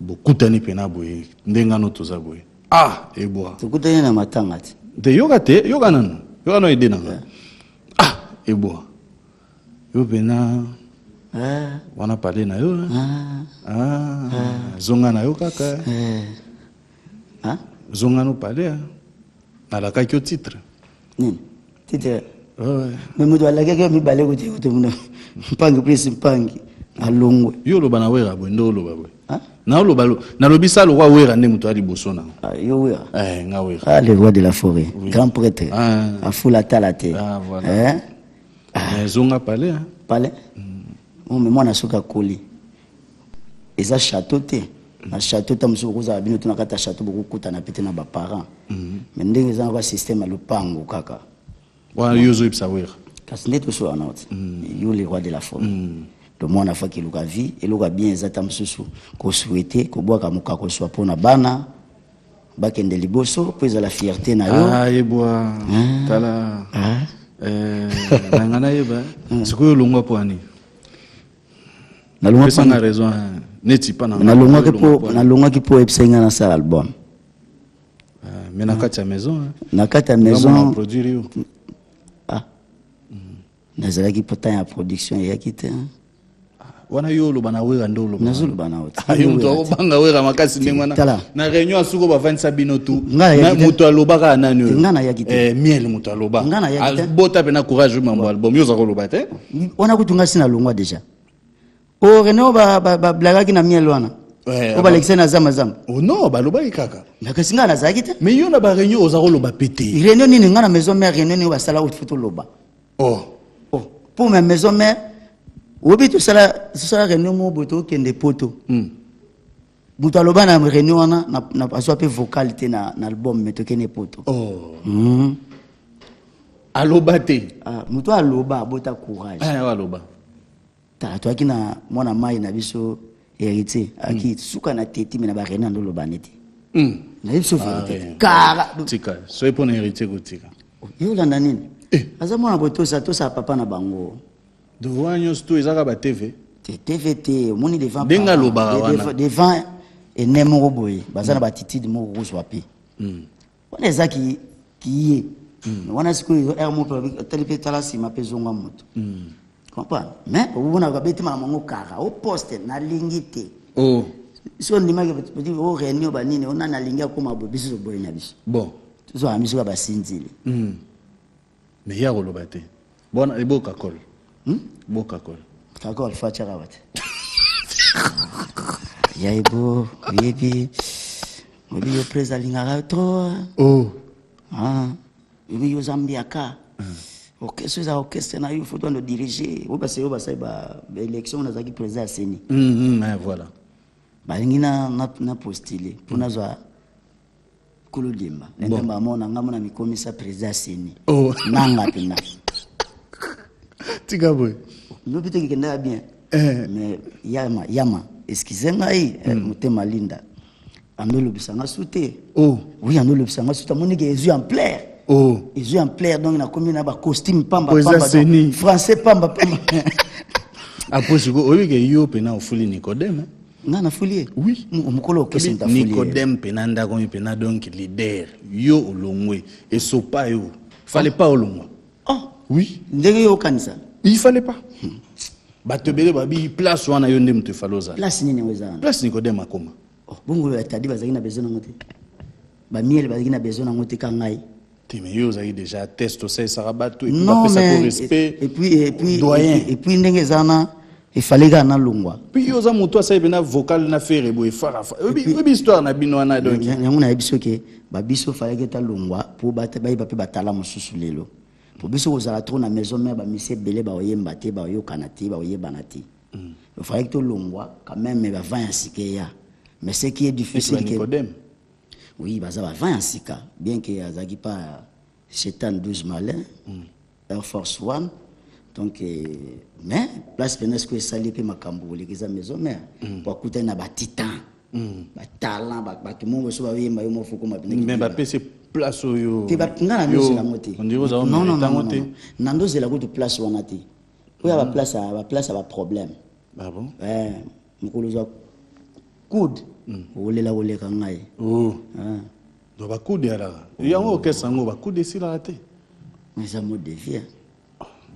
beaucoup tani pena boye ndenga no toza boye ah et bois tukutane na matanga ti de yoga te yoga nanu yoga no ide nanga ah et bois yo pena wana parler na yo zonga na yo kaka zonga no parler na la kakio titre nini titre ouais mais mutu alaka ke mi bale kuti kuti muna mpangi plus mpangi alongwe yo lo bana wera bo ndo lo babwe na lo balo na lo bisalo kwa wera ne mutu ali bosona yo wera nga wera le roi de la forêt grand prêtre a fula talate voilà zonga palais palais on me mwana suka koli eza château te na château tam so koza bino tuna kata château beaucoup kuta na pete na ba parents mais ndenge za kwa système a lupango kaka wa yozo ipsa wera kasi nde toso wana oti yo le roi de la forêt le mwana fa ki luka vie eluka bien ezata msusu ko souhaiter ko bwaka muka ko soit pona bana bakende liboso po eza la fierté na yo yebwa tala nangana yeba sikoyo longwa po ani na longwa pa na raison neti pa na longwa ki po epsenga na sala album mais na kati ya maison na kati ya maison produire yo nazalaki pourtant ya production yaki te wana yo lo bana wera ndo lo nazulu bana oti yo mto banga wera makasi ndengwana na réunion asuko ba vanisa bino tu na muto alobaka nani yo ngana yaki te miel muto aloba bota pena courage mambo album yo za koloba te wana kutunga sina longwa déjà o reno ba blagaki na miel wana o ba lexena zama oh non ba loba ikaka nakasi ngana zaki te mais yo na ba réunion oza koloba pété réunion nini ngana maison mère réunion ni ba sala out photo loba pour ma maison mère obi tout ça réunion mo boto kende poto buto aloba na réunion wana na paswa pe vocalité na album meto kene poto aloba te muto aloba bota courage aloba ta to akina mwana mai na biso héritier aki suka na teti na ba réunion ndo loba neti na biso vérité car tika so epona héritier ko tika yo landa nini aza mwana botosa tosa papa na bango devant sto ezaka ba TV TVT moni devant denga loba wana devant et nemo boy bazana ba titide mo rouge wapi wana ezaki kiye wana siku ermo talipe talasi mapezonga moto comprendre mais obona ka beti mama ngo kara au poste na lingite so ndima ke beti o réunion ba nini ona na linga ko mabo biso boy na biso bon so amiso ba sinzile mais ya koloba te bona eboka kol boka kol kakol facha kabate yaibo yebi obi yo presa lingara to obi yo zambiaka orchestre za orchestre na yo faut doit diriger o ba élection na zaki presa seni voilà balingi na postuler pour na zo kuludimba ndemba mona ngamona mikomisa presa seni nanga pina tika boy no biteki kenda bien mais yama excusez ngai mutema linda andolo bisanga souté oui andolo bisanga souté moni ke ezu en plaire ezu en plaire donc na combien na ba costume pamba français pamba après siko oyi ke yo pena ofuli Nicodème Ngana foulier. Oui. Mukolo question ta foulier. Nicodème penanda comme pena donc leader. Yo olongwe et sopa yo. Fallait pas olongwe. Oh. Oui. Ndenge yo kanisa. Il fallait pas. Batebele babi place wana yo ndem te faloza. Place nini wezana. Place Nicodème akoma. Oh, bongo ya tadi bazaki na besoin ngote. Ba miel bazaki na besoin ngote kangai. Mais yo zaki déjà test ça sarabato et puis non, mais respect et puis ndenge zana il fallait gana longwa. Puis yo za moto ça bena vocal na faire boy fara. Obi histoire na bino na donc. Yango na biso ke ba biso fallait que ta longwa pour bata ba ba batala mosusu lelo. Pour biso ko zala trop na maison mère ba mise belé ba oyemba te ba yo kanati ba oyeba nati. Il fallait que to longwa quand même mais ba va ainsi ya. Mais ce qui est difficile que oui, bah ça va 20 sika, bien que Azagi pas Chetan 12 malin, Air Force One, donc mais place penesque que sali pe makambo les gens maison mère pour écouter na ba titan, ba talent ba tout le monde so ba yemba yo mofoko ma mais ba c'est place yo. Ke ba ngana no la moté. On dit aux non non non. Nando c'est la go de place wana te. Ko ya ba place à ba problème. Ah bon? Mukolo za coude. Olela oleka ngai. Oh. Do ba coude ala. Yango ke sango ba coude si la raté. Mais ça me dévie.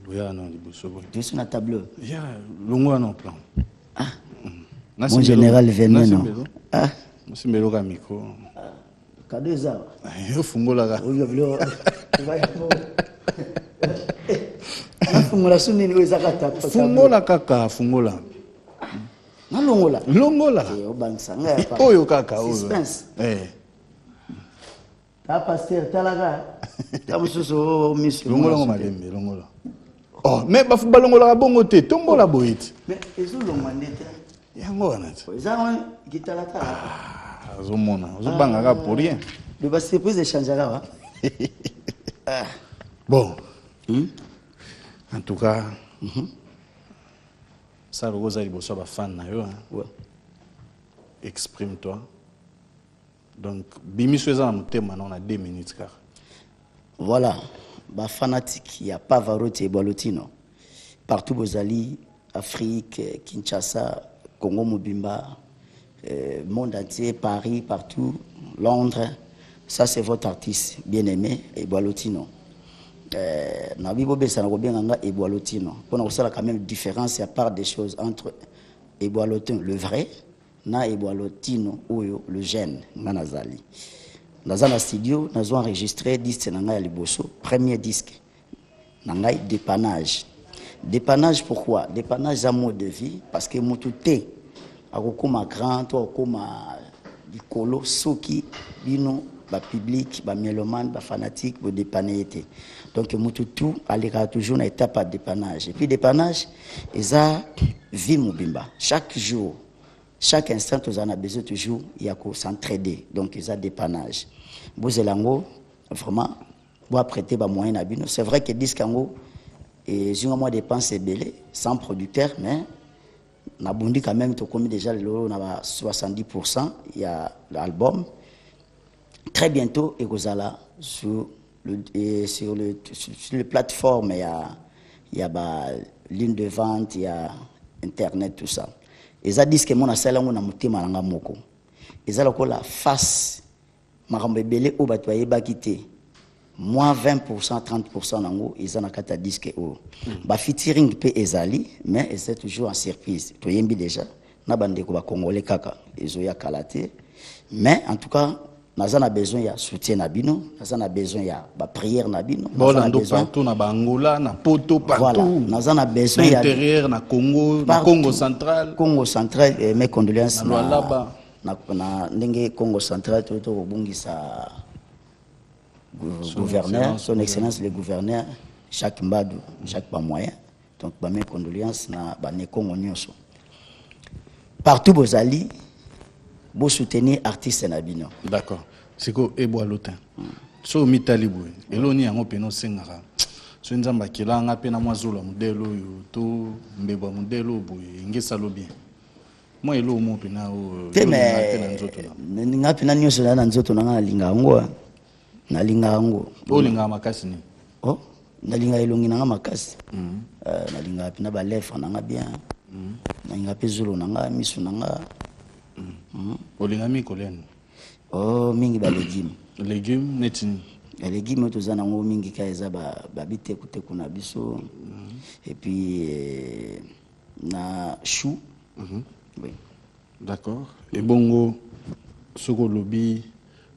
Boya non liboso boy. Tu es sur la table. Ya longo na plan. Ah. Mon général Vénin non. Ah. Monsieur Meloka micro. Cadeau ça. Yo fungola ga. Oyo blo. Va y fungola sunini wezakata. Fungola kaka fungola. Nalongola. Longola. Oyo kaka oyo. Suspense. Ta pasteur talaga. Ta mususu misu. Longola malembe longola. Oh, mais ba fuba longola bongo te, tombola boyiti. Mais ezo longola ndete. Yango wana. Eza gitala ta. Azomona, azobanga ka pour rien. Le bas surprise échangera va. Bon. En tout cas, ça le rose liboso ba fan na yo. Ouais. Exprime-toi. Donc bimiso eza na thème on a 2 minutes car. Voilà, ba fanatique, il y a pas Varoti et Bolotino. Partout Bozali, Afrique, Kinshasa, Congo Mobimba, monde entier, Paris, partout, Londres. Ça c'est votre artiste bien-aimé et Bolotino. Na bibobe ça na bien nga et Bolotino. On a ça quand même différence à part des choses entre Eboalotino le vrai na Eboalotino oyo le jeune Nanazali. Dans un studio, nous avons enregistré disque nanga ya liboso, premier disque. Nanga dépannage. Dépannage pourquoi? Dépannage à mode de vie parce que motuté akokoma grand to akoma dikolo soki bino ba public, ba mélomane, ba fanatique, ba dépanner été. Donc mututu alera toujours na étape de dépannage. Et puis dépannage eza vie mobimba. Chaque jour, chaque instant, on a besoin toujours, il y a qu'à s'entraider. Donc, il y a dépannage. Bozelango, vraiment, vous prêter des moyens à bino. C'est vrai que Discango, et j'ai moi dépense belé, sans producteur, mais on a bondi quand même, comme déjà, on a 70%, il y a l'album. Très bientôt, et vous allez sur les plateformes, il y a ligne de vente, il y a Internet, tout ça. Et ça dit que mon asala on a monté malanga moko. Et ça la face marambe belé au batoye bakité. Moins 20%, 30% nango ils en a kata disque o. Ba featuring pe ezali mais c'est toujours en surprise. To yembi déjà na bande ko ba congolais kaka ezoya kalaté. Mais en tout cas nazana besoin ya soutien na bino, nazana besoin ya ba prière na bino. Nazana besoin partout na Angola, na Poto partout. Voilà, nazana besoin ya intérieur na Congo, na Congo central. Congo central et mes condoléances na ndenge Congo central to bungisa gouverneur, son excellence le gouverneur chaque mbadu, chaque pas moyen. Donc ba mes condoléances na ba ne Congo nyonso. Partout bozali bo soutenir artiste na bino. D'accord. C'est quoi Eboalotin. So mitalibu. Eloni yango peno sengaka. So nzamba kilanga pe na mwazula modelo yo to mbeba modelo boye ngesa lo bien. Moi elo mo pena o na nzoto na. Nga pena nyoso na nzoto na linga ngo. Na linga ngo. O linga makasi ni. Oh, na linga elongi na makasi. Na linga pena ba lèvre na nga bien. Na linga pe zulu na nga misu na nga. Olingami kolène. Oh, mingi ba légumes. Légumes, netini. Les légumes, tous en ont mingi kaisa ba bite kute kuna biso. Et puis na chou. Oui. D'accord. Et bongo, soko lobi,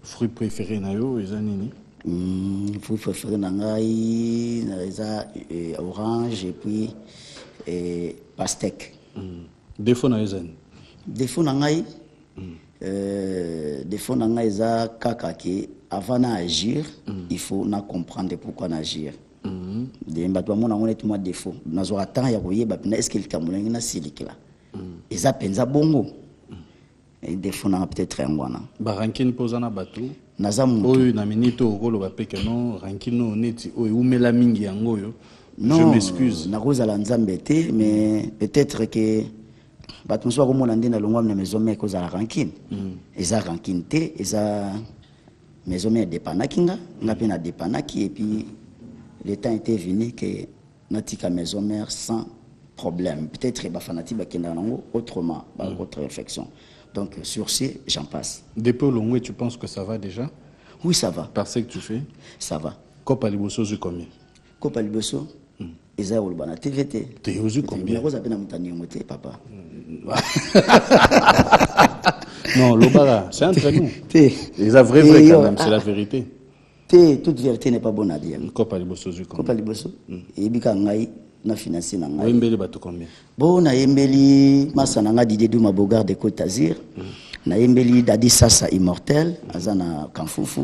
fruit préféré na yo, eza nini? Fruit préféré na ngai, eza orange et puis pastèque. Défaut na eza nini? Défaut na ngai, défaut na ngai eza kaka ki avant d'agir, il faut na comprendre pourquoi agir. De mbato mona ngone tuma défaut. Nazo attend ya koyeba pena est-ce qu'il kamulengi na silikila. Eza penza bongo. Et défaut na peut-être ngwana. Ba rankin posana batou. Naza mutu. Oyo na minito okolo ba peke non rankino neti oyo umela mingi yango yo. Non, je m'excuse. Na roza la nzambe te, mais peut-être que bato so ko mona ndina longwa na maison mère ko za rankin. Eza rankin te, eza maison mère dépanaki nga pe na dépanaki et puis le temps était venu que natika maison mère sans problème. Peut-être ba fanati ba kenda nango autrement, ba autre réflexion. Donc sur ce, j'en passe. Depuis Longwe, tu penses que ça va déjà? Oui, ça va. Par ce que tu fais? Ça va. Copa Liboso, c'est combien? Copa Liboso, ils ont eu TVT. Tu as eu combien? Papa. Non, l'Obara, c'est entre nous. C'est vrai quand même, c'est la vérité. Toute vérité n'est pas bonne à dire. Copa Liboso, c'est combien? Copa Liboso, et Bikangaï. Na financé na ngai. Yembeli bato combien? Bon na yembeli masananga Didier Douma Bogar de Côte d'Azur. Na yembeli Dadi Sasa Immortel azana Kanfufu.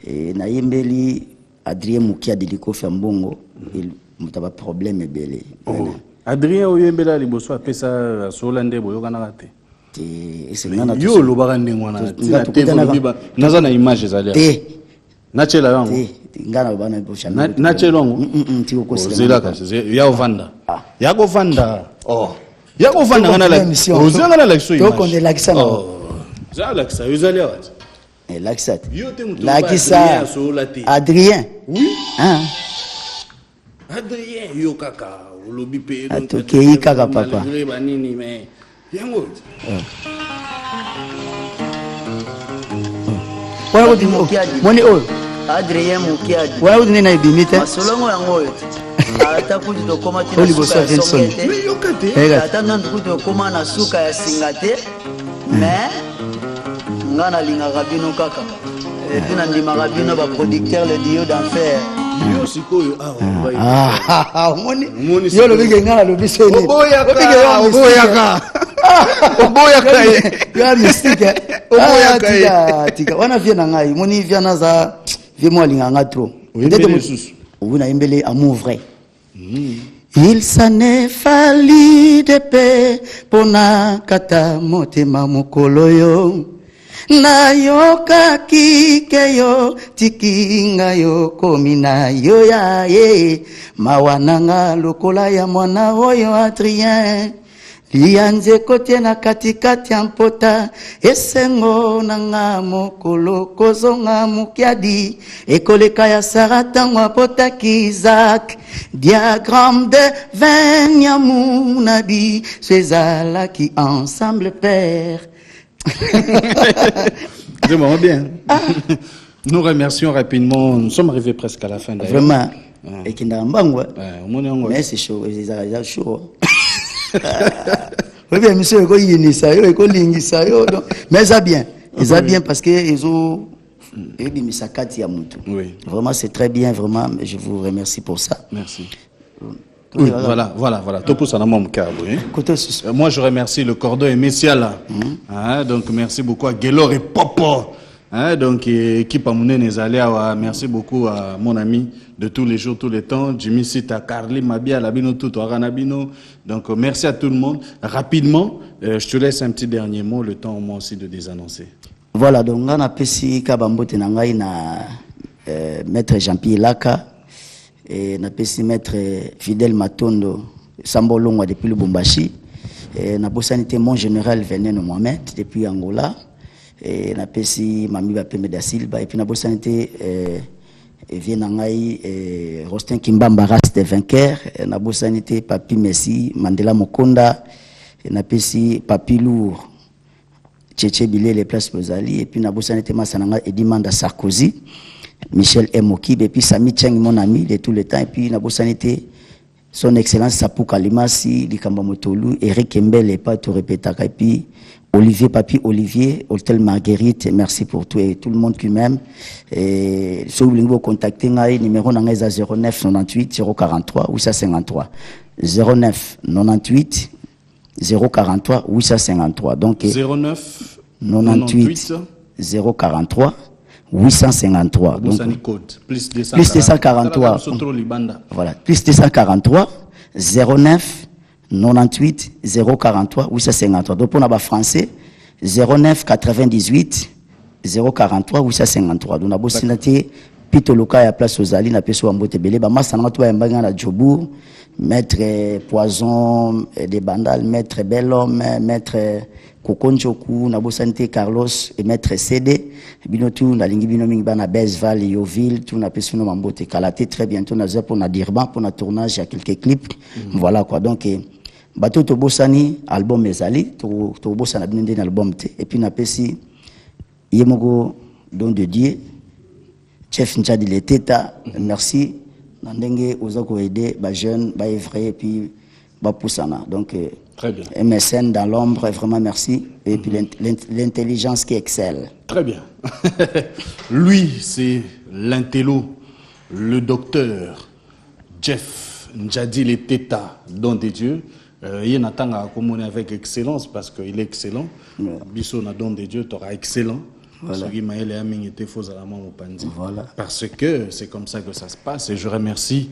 Et na yembeli Adrien Mukia Diliko Fambongo. Il mutaba problème belé. Adrien oyembela liboso apesa Solande boyokana kate. Et c'est ngana yo lobaka ndengwana tina TV biba nazana image zalia. Nachela yango. Ngana bana boshana. Nachela yango. Tiko kosi. Zela ka ya ovanda. Ya go vanda. Oh. Ya go vanda ngana la. Ozanga la l'action image. Donc on est l'accent. Za l'accent, uzalia wat. Et l'accent. L'accent. Adrien. Oui. Hein. Adrien yo kaka lobi pe donc. Atokei kaka papa. Banini mais yango. Wala ko moni oyo. Adrien Mukiadi. Wala udine na ibimite. Masolongo yango yo. Ata kuti to koma tina Oli bosa Vincent. Ata nandu kuti to koma na suka ya singate. Mais ngana linga rabino kaka. Et puis ndima rabino ba producteur le dio d'enfer. Yo sikoyo moni. Yo lo bige ngana lo biseni. Oboyaka. Oboyaka. Ya mystique. Oboyaka. Tika wana vient na ngai. Moni vient na za viens-moi l'inganga trop. On a embellé amour vrai. Il s'en est fallu de paix pour na kata motema mokolo yo. Na yoka kikeyo tikinga yo komina yo ya ye. Mawananga lokola ya mwana oyo Adrien. Lianze kote na katikati ya mpota esengo nanga mokolo kozonga mukiadi ekoleka ya Sara tango apotaki Isaac diagramme de 20 nyamunabi sezalaki ensemble père. C'est vraiment bien. Nous remercions rapidement, nous sommes arrivés presque à la fin d'ailleurs. Vraiment. Et qui n'a pas mais c'est chaud, c'est chaud. Oui, bien, monsieur, mais ça bien. Ça bien parce que ils ont oui. Vraiment, c'est très bien, vraiment. Je vous remercie pour ça. Merci. Oui, voilà. Moi, je remercie le cordon et Messiala. Donc, merci beaucoup à Gelor et Popo. Donc, équipe Amouné Nezalia, merci beaucoup à mon ami de tous les jours, tous les temps, Jimmy Sita, Carly, Mabia, Labino, tout, Aranabino. Donc, merci à tout le monde. Rapidement, je te laisse un petit dernier mot, le temps au moins aussi de désannoncer. Voilà, donc, on a pesi Kabambote Nangaï na maître Jean-Pierre Laka et na pesi maître Fidel Matondo, Sambolongwa depuis le Bombashi. Et na bosanité mon général Veneno Mohamed depuis Angola. Et na pesi Mami Bapeme da Silva et puis na bosanité Vienangai Rostin Kimbamba race des vainqueurs na bosanité Papi Messi Mandela Mokonda et na pesi Papi Lourd Tchétché Bilé les places Bozali et puis Nabosani Tema Sananga Edimanda Sarkozy, Michel Emokib et puis Sami Cheng mon ami de tout le temps et puis Nabosani son excellence Sapou Kalimasi, Likamba Motolu, Eric Mbele et pas tout répéter et puis Olivier Papi Olivier, Hôtel Marguerite, merci pour tout et tout le monde qui m'aime. Et si vous voulez contacter, numéro 09 98 043 853 09 98 043 853. Donc 09 98 043 853. Donc, plus 243. Voilà, plus 243 09 98 043 853. Donc pour les Français 09 98 043 853. Donc on a signaté Pitoloka ya place aux Ali na peso ambote belé ba masana to mbanga na Djobour, maître Poison des Bandal, maître Bellhomme, maître Kokonjoku na bosanité Carlos et maître CD bino tout na lingi bino mingi bana Bezval Yoville tout na peso no mambote Kalaté très bientôt na za pour na Dirban pour na tournage à quelques clips. Voilà quoi. Donc bato to bosani album ezali to bosana bino ndena album te et puis na pesi yemoko don de Dieu chef Njadi le teta merci nandenge ozako aider ba jeune ba vrai et puis ba poussana donc très bien. MSN dans l'ombre vraiment merci et puis l'intelligence qui excelle. Très bien. Lui c'est l'intello, le docteur Jeff Njadi le teta don de Dieu. Il n'attend à communier avec excellence parce qu'il est excellent. Bisso na don de Dieu, tu auras excellent. Voilà. Parce que c'est comme ça que ça se passe et je remercie